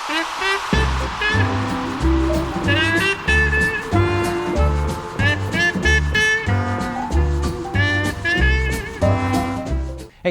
Hey,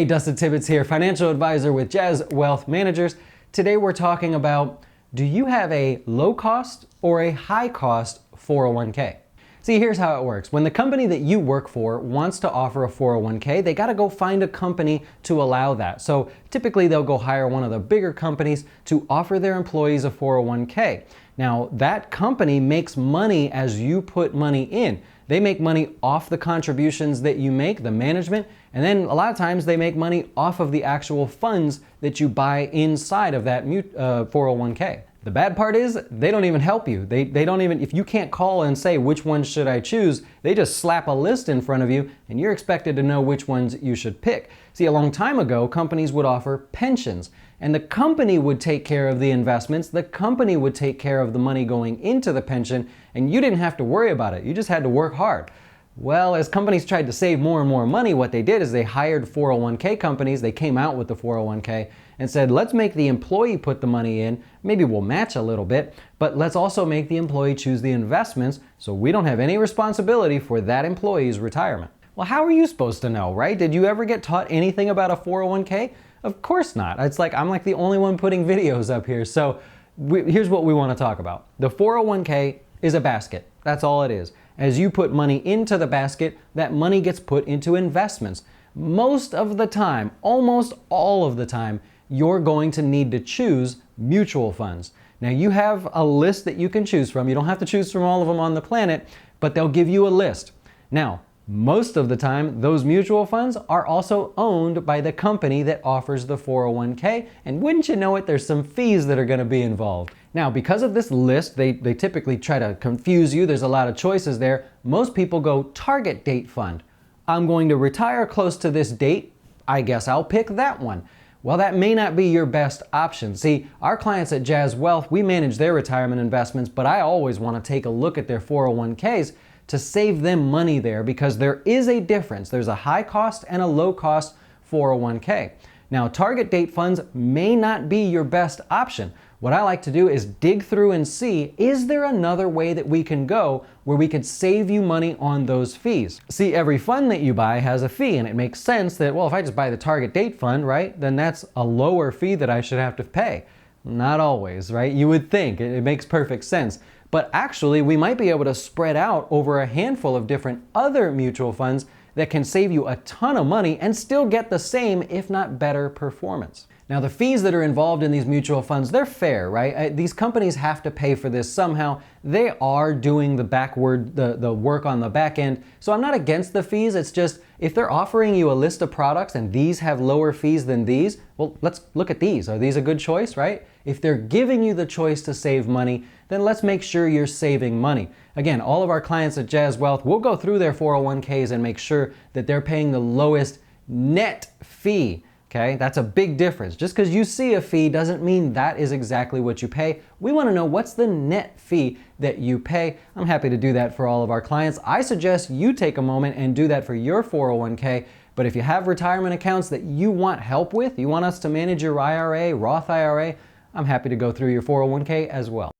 Dustin Tibbetts here, financial advisor with jazzWealth Managers. Today we're talking about, do you have a low cost or a high cost 401k? See, here's how it works. When the company that you work for wants to offer a 401k, they got to go find a company to allow that. So typically they'll go hire one of the bigger companies to offer their employees a 401k. Now, that company makes money as you put money in. They make money off the contributions that you make, the management, and then a lot of times they make money off of the actual funds that you buy inside of that 401k. The bad part is they don't even help you. They don't even, if you can't call and say which one should I choose, they just slap a list in front of you and you're expected to know which ones you should pick. See, a long time ago, companies would offer pensions and the company would take care of the investments, the company would take care of the money going into the pension, and you didn't have to worry about it. You just had to work hard. Well, as companies tried to save more and more money, what they did is they hired 401k companies, they came out with the 401k and said, let's make the employee put the money in, maybe we'll match a little bit, but let's also make the employee choose the investments so we don't have any responsibility for that employee's retirement. Well, how are you supposed to know, right? Did you ever get taught anything about a 401k? Of course not. It's like I'm like the only one putting videos up here. So here's what we want to talk about. The 401k is a basket. That's all it is. As you put money into the basket, that money gets put into investments. Most of the time, almost all of the time, you're going to need to choose mutual funds. Now you have a list that you can choose from. You don't have to choose from all of them on the planet, but they'll give you a list. Now, most of the time, those mutual funds are also owned by the company that offers the 401k, and wouldn't you know it, there's some fees that are going to be involved. Now, because of this list, they typically try to confuse you. There's a lot of choices there. Most people go target date fund. I'm going to retire close to this date. I guess I'll pick that one. Well, that may not be your best option. See, our clients at jazzWealth, we manage their retirement investments, but I always want to take a look at their 401ks to save them money there, because there is a difference. There's a high cost and a low cost 401k. Now, target date funds may not be your best option. What I like to do is dig through and see, is there another way that we can go where we could save you money on those fees? See, every fund that you buy has a fee, and it makes sense that, well, if I just buy the target date fund, right, then that's a lower fee that I should have to pay. Not always, right? You would think. It makes perfect sense. But actually, we might be able to spread out over a handful of different other mutual funds that can save you a ton of money and still get the same, if not better, performance. Now, the fees that are involved in these mutual funds, they're fair, right? These companies have to pay for this somehow. They are doing the work on the back end. So I'm not against the fees. It's just, if they're offering you a list of products and these have lower fees than these, well, let's look at these. Are these a good choice, right? If they're giving you the choice to save money, then let's make sure you're saving money. Again, all of our clients at jazzWealth, we'll go through their 401ks and make sure that they're paying the lowest net fee. Okay, that's a big difference. Just because you see a fee doesn't mean that is exactly what you pay. We want to know what's the net fee that you pay. I'm happy to do that for all of our clients. I suggest you take a moment and do that for your 401k. But if you have retirement accounts that you want help with, you want us to manage your IRA, Roth IRA, I'm happy to go through your 401k as well.